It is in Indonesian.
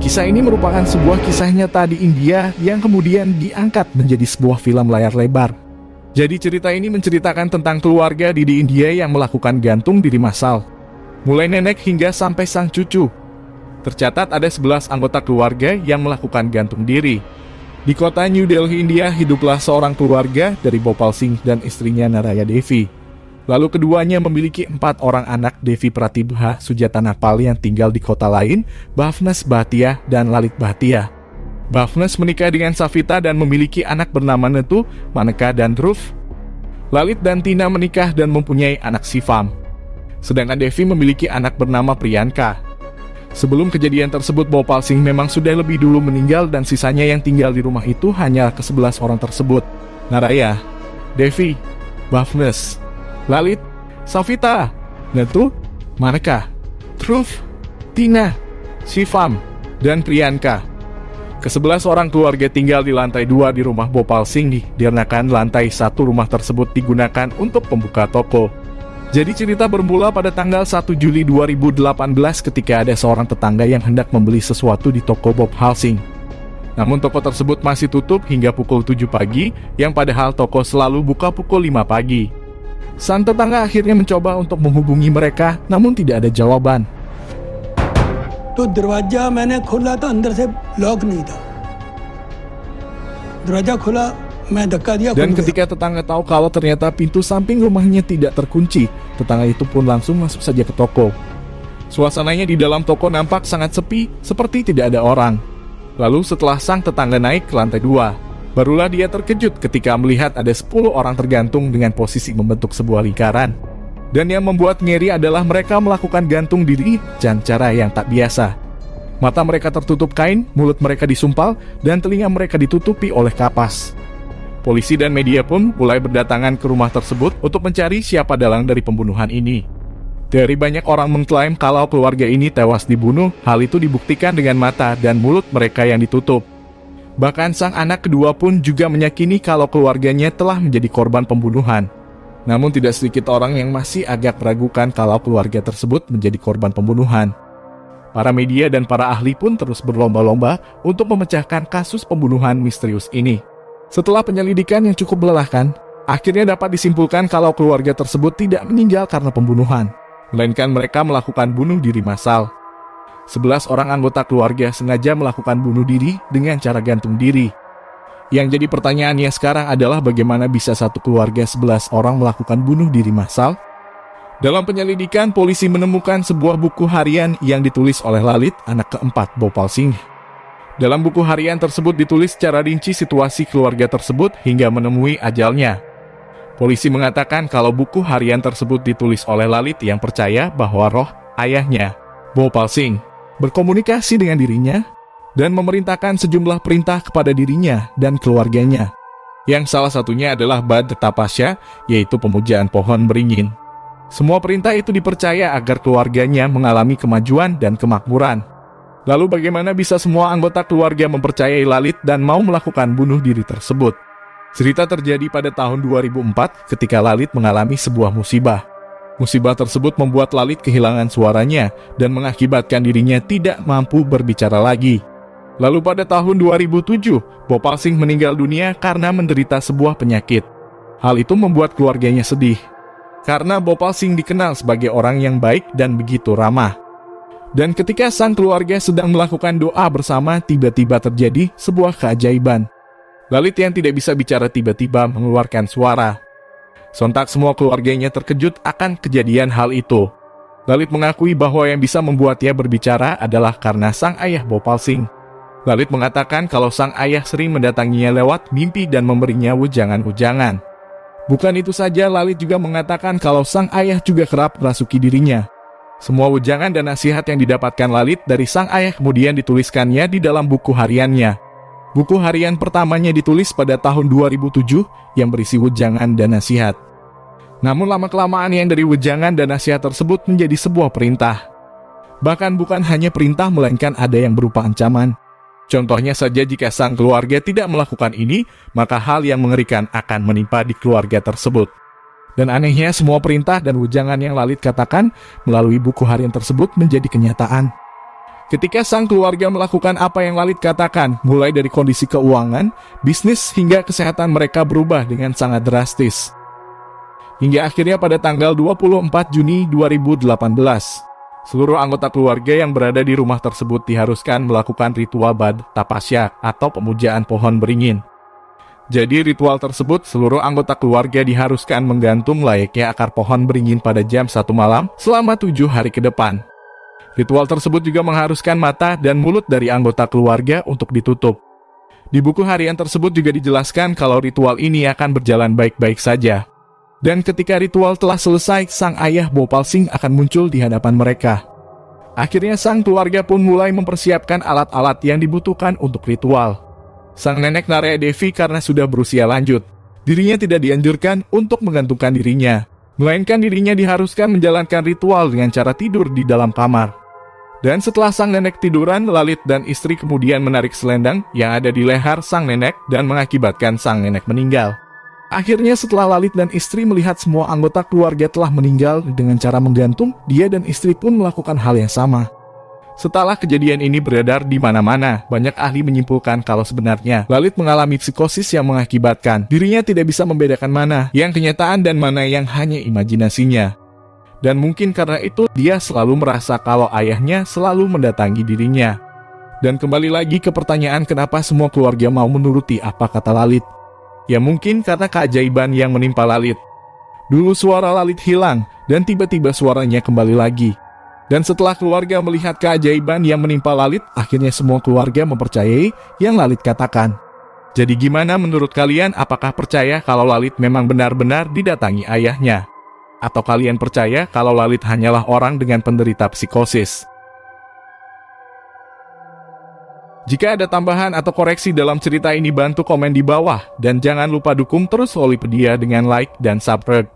Kisah ini merupakan sebuah kisah nyata di India yang kemudian diangkat menjadi sebuah film layar lebar. Jadi cerita ini menceritakan tentang keluarga di India yang melakukan gantung diri massal, mulai nenek hingga sampai sang cucu. Tercatat ada 11 anggota keluarga yang melakukan gantung diri. Di kota New Delhi, India, hiduplah seorang keluarga dari Bhopal Singh dan istrinya Naraya Devi. Lalu keduanya memiliki 4 orang anak, Devi Pratibha Sujata Nagpal yang tinggal di kota lain, Bhavnas Bhatia dan Lalit Bhatia. Bhavnas menikah dengan Savita dan memiliki anak bernama Netu, Maneka dan Dhruv. Lalit dan Tina menikah dan mempunyai anak Shivam. Sedangkan Devi memiliki anak bernama Priyanka. Sebelum kejadian tersebut, Bhopal Singh memang sudah lebih dulu meninggal dan sisanya yang tinggal di rumah itu hanya ke-11 orang tersebut. Naraya, Devi, Bhavnas, Lalit, Savita, Netu, Maneka, Dhruv, Tina, Shivam, dan Priyanka. Ke-11 orang keluarga tinggal di lantai 2 di rumah Bhopal Singh dikarenakan lantai 1 rumah tersebut digunakan untuk pembuka toko. Jadi cerita bermula pada tanggal 1 Juli 2018 ketika ada seorang tetangga yang hendak membeli sesuatu di toko Bhopal Singh. Namun toko tersebut masih tutup hingga pukul 7 pagi, yang padahal toko selalu buka pukul 5 pagi. Sang tetangga akhirnya mencoba untuk menghubungi mereka, namun tidak ada jawaban. तो दरवाजा मैंने खोला तो अंदर से लॉक नहीं था. दरवाजा खोला, मैं धक्का दिया. Dan ketika tetangga tahu kalau ternyata pintu samping rumahnya tidak terkunci, tetangga itu pun langsung masuk saja ke toko. Suasananya di dalam toko nampak sangat sepi, seperti tidak ada orang. Lalu setelah sang tetangga naik ke lantai 2, barulah dia terkejut ketika melihat ada 10 orang tergantung dengan posisi membentuk sebuah lingkaran. Dan yang membuat ngeri adalah mereka melakukan gantung diri dengan cara yang tak biasa. Mata mereka tertutup kain, mulut mereka disumpal, dan telinga mereka ditutupi oleh kapas. Polisi dan media pun mulai berdatangan ke rumah tersebut untuk mencari siapa dalang dari pembunuhan ini. Dari banyak orang mengklaim kalau keluarga ini tewas dibunuh, hal itu dibuktikan dengan mata dan mulut mereka yang ditutup. Bahkan sang anak kedua pun juga meyakini kalau keluarganya telah menjadi korban pembunuhan. Namun tidak sedikit orang yang masih agak meragukan kalau keluarga tersebut menjadi korban pembunuhan. Para media dan para ahli pun terus berlomba-lomba untuk memecahkan kasus pembunuhan misterius ini. Setelah penyelidikan yang cukup melelahkan, akhirnya dapat disimpulkan kalau keluarga tersebut tidak meninggal karena pembunuhan, melainkan mereka melakukan bunuh diri massal. 11 orang anggota keluarga sengaja melakukan bunuh diri dengan cara gantung diri. Yang jadi pertanyaannya sekarang adalah bagaimana bisa satu keluarga 11 orang melakukan bunuh diri massal? Dalam penyelidikan, polisi menemukan sebuah buku harian yang ditulis oleh Lalit, anak keempat Bhopal Singh. Dalam buku harian tersebut ditulis secara rinci situasi keluarga tersebut hingga menemui ajalnya. Polisi mengatakan kalau buku harian tersebut ditulis oleh Lalit yang percaya bahwa roh ayahnya, Bhopal Singh, berkomunikasi dengan dirinya dan memerintahkan sejumlah perintah kepada dirinya dan keluarganya. Yang salah satunya adalah Bad Tapasya, yaitu pemujaan pohon beringin. Semua perintah itu dipercaya agar keluarganya mengalami kemajuan dan kemakmuran. Lalu bagaimana bisa semua anggota keluarga mempercayai Lalit dan mau melakukan bunuh diri tersebut? Cerita terjadi pada tahun 2004 ketika Lalit mengalami sebuah musibah. Musibah tersebut membuat Lalit kehilangan suaranya dan mengakibatkan dirinya tidak mampu berbicara lagi. Lalu pada tahun 2007, Bhopal Singh meninggal dunia karena menderita sebuah penyakit. Hal itu membuat keluarganya sedih, karena Bhopal Singh dikenal sebagai orang yang baik dan begitu ramah. Dan ketika sang keluarga sedang melakukan doa bersama, tiba-tiba terjadi sebuah keajaiban. Lalit yang tidak bisa bicara tiba-tiba mengeluarkan suara. Sontak semua keluarganya terkejut akan kejadian hal itu. Lalit mengakui bahwa yang bisa membuatnya berbicara adalah karena sang ayah Bhopal Singh. Lalit mengatakan kalau sang ayah sering mendatanginya lewat mimpi dan memberinya wejangan-wejangan. Bukan itu saja, Lalit juga mengatakan kalau sang ayah juga kerap merasuki dirinya. Semua wejangan dan nasihat yang didapatkan Lalit dari sang ayah kemudian dituliskannya di dalam buku hariannya. Buku harian pertamanya ditulis pada tahun 2007 yang berisi wejangan dan nasihat. Namun lama-kelamaan yang dari wejangan dan nasihat tersebut menjadi sebuah perintah. Bahkan bukan hanya perintah, melainkan ada yang berupa ancaman. Contohnya saja jika sang keluarga tidak melakukan ini, maka hal yang mengerikan akan menimpa di keluarga tersebut. Dan anehnya semua perintah dan wejangan yang Lalit katakan melalui buku harian tersebut menjadi kenyataan. Ketika sang keluarga melakukan apa yang Lalit katakan, mulai dari kondisi keuangan, bisnis, hingga kesehatan mereka berubah dengan sangat drastis. Hingga akhirnya pada tanggal 24 Juni 2018, seluruh anggota keluarga yang berada di rumah tersebut diharuskan melakukan ritual Bad Tapasya atau pemujaan pohon beringin. Jadi ritual tersebut, seluruh anggota keluarga diharuskan menggantung layaknya akar pohon beringin pada jam 1 malam selama 7 hari ke depan. Ritual tersebut juga mengharuskan mata dan mulut dari anggota keluarga untuk ditutup. Di buku harian tersebut juga dijelaskan kalau ritual ini akan berjalan baik-baik saja. Dan ketika ritual telah selesai, sang ayah Bhopal Singh akan muncul di hadapan mereka. Akhirnya sang keluarga pun mulai mempersiapkan alat-alat yang dibutuhkan untuk ritual. Sang nenek Naraya Devi karena sudah berusia lanjut, dirinya tidak dianjurkan untuk menggantungkan dirinya, melainkan dirinya diharuskan menjalankan ritual dengan cara tidur di dalam kamar. Dan setelah sang nenek tiduran, Lalit dan istri kemudian menarik selendang yang ada di leher sang nenek dan mengakibatkan sang nenek meninggal. Akhirnya setelah Lalit dan istri melihat semua anggota keluarga telah meninggal dengan cara menggantung, dia dan istri pun melakukan hal yang sama. Setelah kejadian ini beredar di mana-mana, banyak ahli menyimpulkan kalau sebenarnya Lalit mengalami psikosis yang mengakibatkan dirinya tidak bisa membedakan mana yang kenyataan dan mana yang hanya imajinasinya. Dan mungkin karena itu dia selalu merasa kalau ayahnya selalu mendatangi dirinya. Dan kembali lagi ke pertanyaan kenapa semua keluarga mau menuruti apa kata Lalit. Ya mungkin karena keajaiban yang menimpa Lalit. Dulu suara Lalit hilang dan tiba-tiba suaranya kembali lagi. Dan setelah keluarga melihat keajaiban yang menimpa Lalit, akhirnya semua keluarga mempercayai yang Lalit katakan. Jadi gimana menurut kalian, apakah percaya kalau Lalit memang benar-benar didatangi ayahnya? Atau kalian percaya kalau Lalit hanyalah orang dengan penderita psikosis? Jika ada tambahan atau koreksi dalam cerita ini, bantu komen di bawah. Dan jangan lupa dukung terus Lolipedia dengan like dan subscribe.